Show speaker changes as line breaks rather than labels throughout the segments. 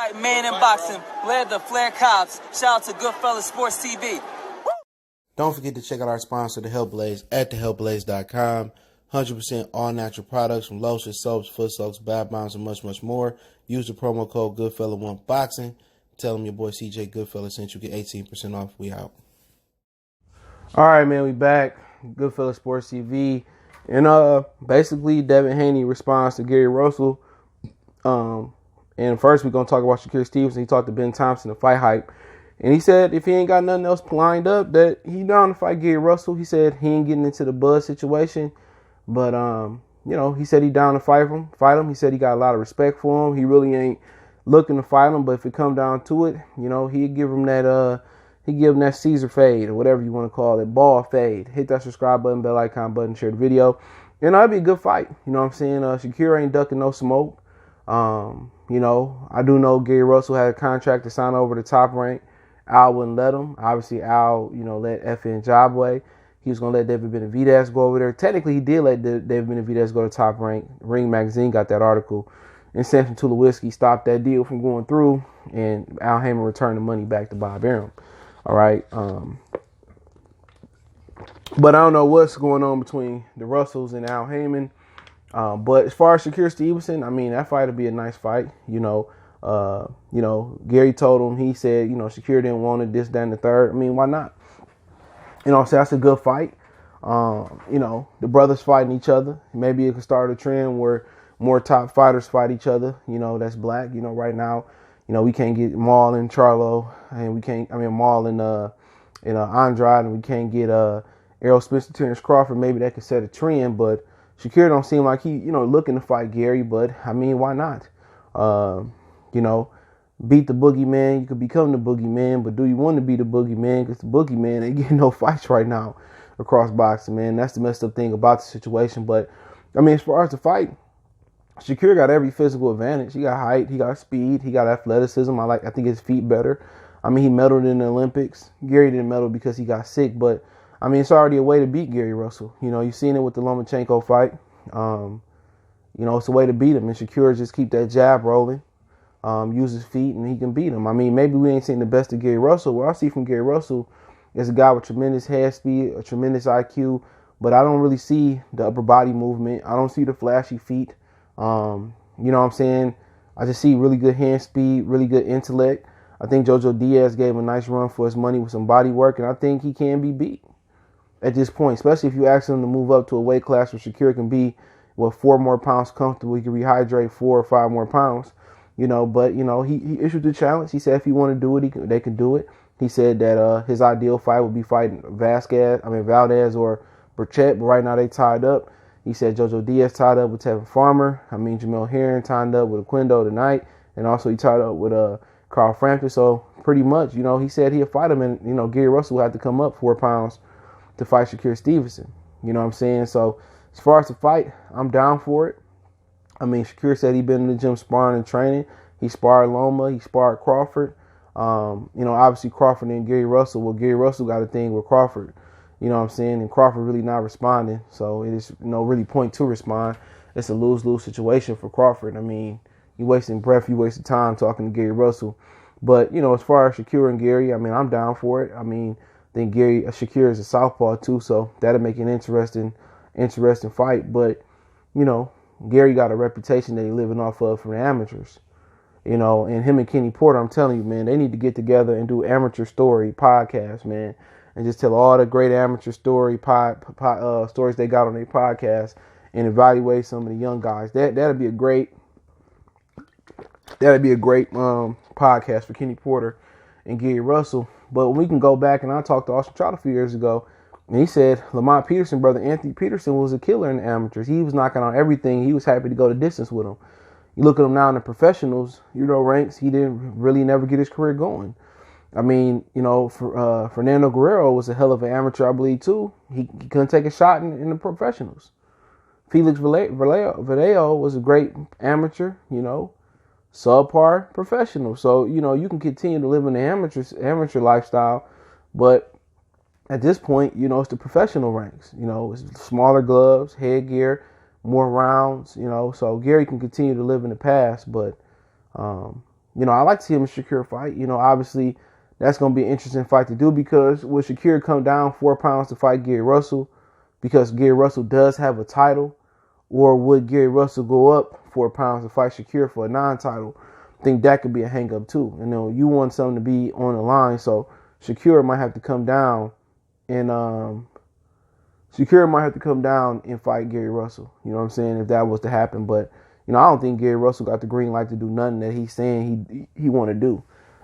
Fight man in boxing, led the Flair Cops. Shout out to Goodfellas Sports TV.
Don't forget to check out our sponsor, The Health Blaze, at thehealthblaze.com. 100% all natural products from lotions, soaps, foot soaks, bath bombs, and much, much more. Use the promo code Goodfella1Boxing. Tell them your boy CJ Goodfella sent you. Get 18% off. We out. All right, man, we back. Goodfellas Sports TV. And basically, Devin Haney responds to Gary Russell. And first, we're going to talk about Shakur Stevenson. He talked to Ben Thompson, the fight hype. And he said if he ain't got nothing else lined up, that he down to fight Gary Russell. He said he ain't getting into the Buzz situation. But, he said he down to fight him. He said he got a lot of respect for him. He really ain't looking to fight him. But if it come down to it, he'd give him that Caesar fade or whatever you want to call it, ball fade. Hit that subscribe button, bell icon button, share the video. It'd be a good fight. You know what I'm saying? Shakur ain't ducking no smoke. I do know Gary Russell had a contract to sign over to Top Rank. Al wouldn't let him. Obviously, Al, let FN Jabway. He was going to let David Benavidez go over there. Technically, he did let David Benavidez go to Top Rank. Ring Magazine got that article. And Samson Tulowitzki stopped that deal from going through. And Al Heyman returned the money back to Bob Arum. All right. But I don't know what's going on between the Russells and Al Heyman. But as far as Shakur Stevenson, that fight would be a nice fight. Gary told him, he said, Shakur didn't want it, this, that, and the third. Why not? So that's a good fight. The brothers fighting each other. Maybe it could start a trend where more top fighters fight each other, that's black. Right now, we can't get Maul and Charlo, and we can't, Maul and Andrade, and we can't get Errol Spence and Terrence Crawford. Maybe that could set a trend, but Shakur don't seem like he, looking to fight Gary, but why not? Beat the boogeyman. You could become the boogeyman, but do you want to be the boogeyman? Because the boogeyman ain't getting no fights right now across boxing, man. That's the messed up thing about the situation. But, as far as the fight, Shakur got every physical advantage. He got height, he got speed, he got athleticism. I think his feet better. He medaled in the Olympics. Gary didn't medal because he got sick, but, it's already a way to beat Gary Russell. You've seen it with the Lomachenko fight. It's a way to beat him. And Shakur just keep that jab rolling. Use his feet, and he can beat him. Maybe we ain't seen the best of Gary Russell. What I see from Gary Russell is a guy with tremendous head speed, a tremendous IQ, but I don't really see the upper body movement. I don't see the flashy feet. I just see really good hand speed, really good intellect. I think Jojo Diaz gave him a nice run for his money with some body work, and I think he can be beat at this point, especially if you ask him to move up to a weight class where Shakur can be, 4 more pounds comfortable. He can rehydrate 4 or 5 more pounds. He issued the challenge. He said if he want to do it, they can do it. He said that his ideal fight would be fighting Valdez or Burchett, but right now they tied up. He said Jojo Diaz tied up with Tevin Farmer. Jamel Herring tied up with Aquindo tonight, and also he tied up with Carl Frampton. So pretty much, he said he'll fight him, and Gary Russell had to come up 4 pounds to fight Shakur Stevenson. You know what I'm saying? So as far as the fight, I'm down for it. Shakur said he'd been in the gym sparring and training. He sparred Loma. He sparred Crawford. Obviously Crawford and Gary Russell. Well, Gary Russell got a thing with Crawford. You know what I'm saying? And Crawford really not responding. So it is, really point to respond. It's a lose-lose situation for Crawford. You wasting breath. You wasting time talking to Gary Russell. But, as far as Shakur and Gary, I'm down for it. I think Shakur is a southpaw too. So that'll make an interesting fight. But, Gary got a reputation that he's living off of from the amateurs, and him and Kenny Porter, I'm telling you, man, they need to get together and do amateur story podcast, man, and just tell all the great amateur story stories they got on their podcast and evaluate some of the young guys. That'd be a great podcast for Kenny Porter and Gary Russell. But we can go back, and I talked to Austin Trout a few years ago, and he said Lamont Peterson, brother Anthony Peterson, was a killer in the amateurs. He was knocking out everything. He was happy to go the distance with him. You look at him now in the professionals, ranks, he didn't really never get his career going. Fernando Guerrero was a hell of an amateur, I believe, too. He couldn't take a shot in the professionals. Felix Vallejo was a great amateur, subpar professional. So, you can continue to live in the amateur lifestyle, but at this point, it's the professional ranks. It's smaller gloves, headgear, more rounds, so Gary can continue to live in the past, but, I like to see him and Shakur fight. Obviously that's going to be an interesting fight to do, because would Shakur come down 4 pounds to fight Gary Russell because Gary Russell does have a title, or would Gary Russell go up 4 pounds to fight Shakur for a non-title? I think that could be a hang-up too. You want something to be on the line, so Shakur might have to come down and fight Gary Russell. You know what I'm saying? If that was to happen, but I don't think Gary Russell got the green light to do nothing that he's saying he want to do.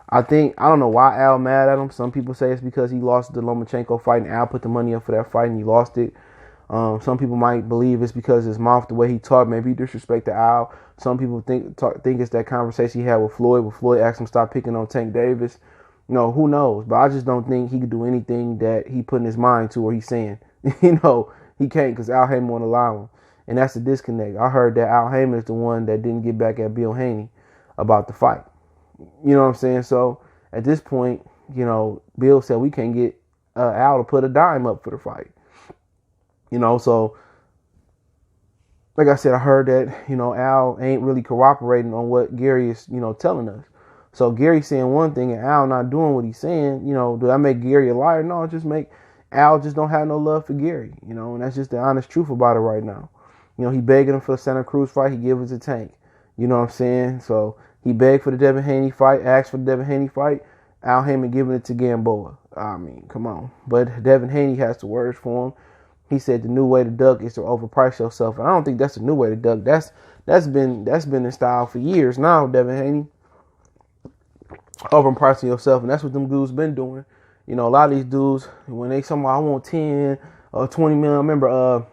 I don't know why Al mad at him. Some people say it's because he lost the Lomachenko fight and Al put the money up for that fight and he lost it. Some people might believe it's because his mouth, the way he talked, maybe he disrespected Al. Some people think it's that conversation he had with Floyd, where Floyd asked him to stop picking on Tank Davis. Who knows? But I just don't think he could do anything that he put in his mind to, or he's saying. He can't, because Al Heyman won't allow him. And that's the disconnect. I heard that Al Heyman is the one that didn't get back at Bill Haney about the fight. You know what I'm saying? So at this point, Bill said we can't get Al to put a dime up for the fight. So like I said, I heard that, Al ain't really cooperating on what Gary is, telling us. So Gary's saying one thing and Al not doing what he's saying. Do that make Gary a liar? No, just make Al just don't have no love for Gary, and that's just the honest truth about it right now. He begging him for the Santa Cruz fight. He give us a Tank. You know what I'm saying? So he begged for the Devin Haney fight, asked for the Devin Haney fight. Al Heyman giving it to Gamboa. I mean, come on. But Devin Haney has the words for him. He said the new way to duck is to overprice yourself. And I don't think that's the new way to duck. That's been in style for years now, Devin Haney. Overpricing yourself, and that's what them dudes been doing. A lot of these dudes, when they say, I want 10 or 20 million. I remember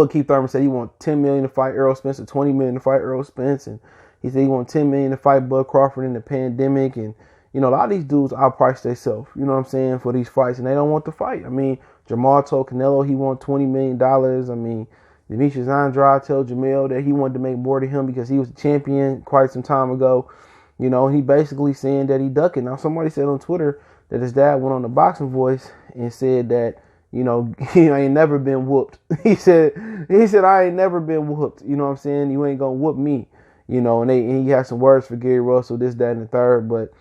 Keith Thurman said he want 10 million to fight Errol Spence, or 20 million to fight Errol Spence, and he said he want 10 million to fight Bud Crawford in the pandemic. And a lot of these dudes outprice themselves, you know what I'm saying, for these fights, and they don't want to fight. I mean, Jamal told Canelo he want $20 million. I mean, Demetrius Andrade told Jamil that he wanted to make more to him because he was the champion quite some time ago. He basically saying that he ducking. Now, somebody said on Twitter that his dad went on the Boxing Voice and said that, he ain't never been whooped. He said, I ain't never been whooped. You know what I'm saying? You ain't gonna whoop me. And he had some words for Gary Russell, this, that, and the third. But,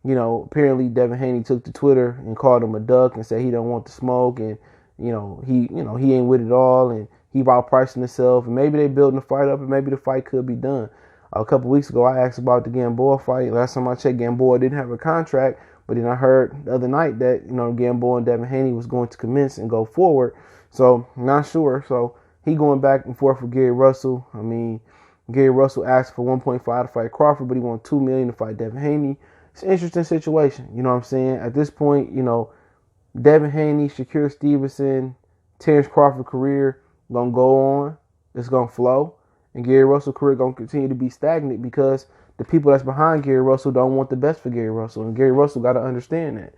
apparently Devin Haney took to Twitter and called him a duck and said he don't want the smoke, and, he ain't with it all, and he outpricing himself, and maybe they building the fight up, and maybe the fight could be done. A couple weeks ago, I asked about the Gamboa fight. Last time I checked, Gamboa didn't have a contract. But then I heard the other night that, Gamboa and Devin Haney was going to commence and go forward. So, not sure. So, he going back and forth with Gary Russell. I mean, Gary Russell asked for 1.5 to fight Crawford, but he wanted $2 million to fight Devin Haney. It's an interesting situation. You know what I'm saying? At this point, Devin Haney, Shakur Stevenson, Terrence Crawford career going to go on. It's going to flow. And Gary Russell's career going to continue to be stagnant because the people that's behind Gary Russell don't want the best for Gary Russell. And Gary Russell got to understand that.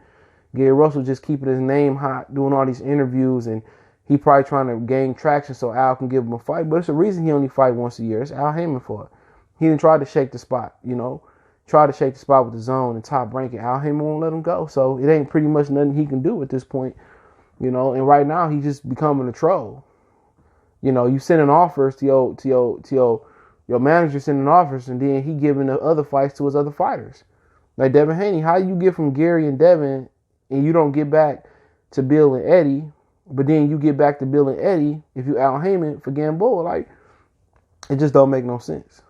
Gary Russell just keeping his name hot, doing all these interviews, and he probably trying to gain traction so Al can give him a fight. But it's a reason he only fight once a year. It's Al Heyman for it. He didn't try to shake the spot, Try to shake the spot with the zone and Top Ranking. Al Heyman won't let him go. So it ain't pretty much nothing he can do at this point, And right now he's just becoming a troll. You sending offers to your manager, sending offers, and then he giving the other fights to his other fighters. Like Devin Haney, how you get from Gary and Devin and you don't get back to Bill and Eddie, but then you get back to Bill and Eddie if you Al Heyman for Gamboa? Like, it just don't make no sense.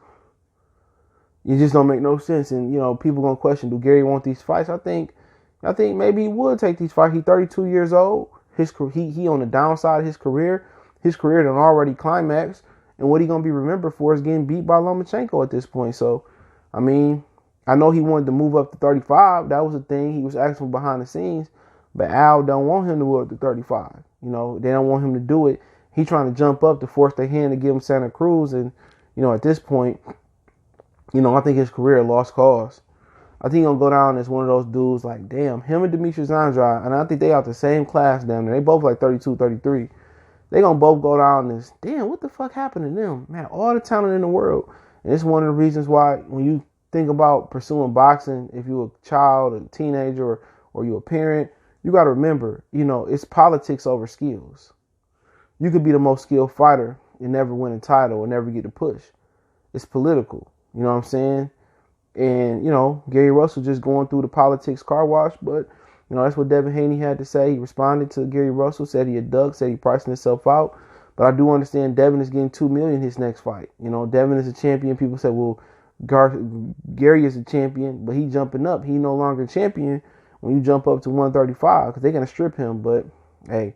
It just don't make no sense. And, people going to question, do Gary want these fights? I think maybe he would take these fights. He's 32 years old. He on the downside of his career. His career done already climaxed. And what he going to be remembered for is getting beat by Lomachenko at this point. So, I mean, I know he wanted to move up to 35. That was the thing. He was asking behind the scenes. But Al don't want him to move up to 35. They don't want him to do it. He trying to jump up to force their hand to give him Santa Cruz. And, at this point, I think his career lost cause. I think he's going to go down as one of those dudes like, damn, him and Demetrius Andrade, and I think they out the same class down there. They both like 32, 33. They going to both go down as, damn, what the fuck happened to them? Man, all the talent in the world. And it's one of the reasons why when you think about pursuing boxing, if you're a child, a teenager, or you're a parent, you got to remember, it's politics over skills. You could be the most skilled fighter and never win a title or never get a push. It's political. You know what I'm saying? And, Gary Russell just going through the politics car wash. But, that's what Devin Haney had to say. He responded to Gary Russell, said he a duck, said he pricing himself out. But I do understand Devin is getting $2 million his next fight. Devin is a champion. People say, well, Gary is a champion, but he jumping up. He no longer a champion when you jump up to 135 because they're going to strip him. But, hey,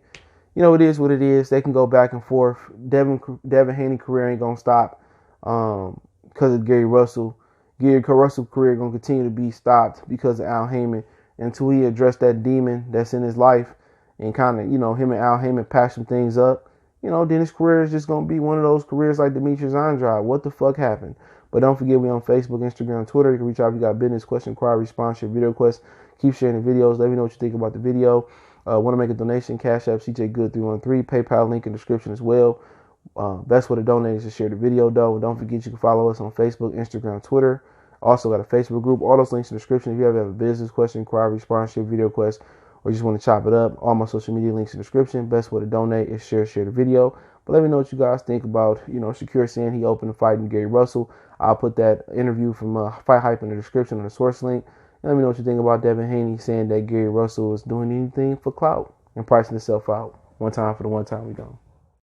it is what it is. They can go back and forth. Devin Haney's career ain't going to stop because of Gary Russell. Gary Russell's career going to continue to be stopped because of Al Haymon until he addressed that demon that's in his life and kind of, him and Al Haymon patch some things up. Then his career is just going to be one of those careers like Demetrius Andrade. What the fuck happened? But don't forget, we on Facebook, Instagram, Twitter. You can reach out if you got business, question, inquiry, response, your video requests. Keep sharing the videos. Let me know what you think about the video. Want to make a donation? Cash App, CJ Good 313. PayPal link in the description as well. Best way to donate is to share the video, though. Don't forget you can follow us on Facebook, Instagram, Twitter. Also got a Facebook group. All those links in the description. If you ever have a business question, inquiry, sponsorship, video request, or just want to chop it up, all my social media links in the description. Best way to donate is share the video. But let me know what you guys think about, Shakur saying he opened the fight with Gary Russell. I'll put that interview from Fight Hype in the description on the source link. And let me know what you think about Devin Haney saying that Gary Russell is doing anything for clout and pricing himself out. One time for the one time we gone.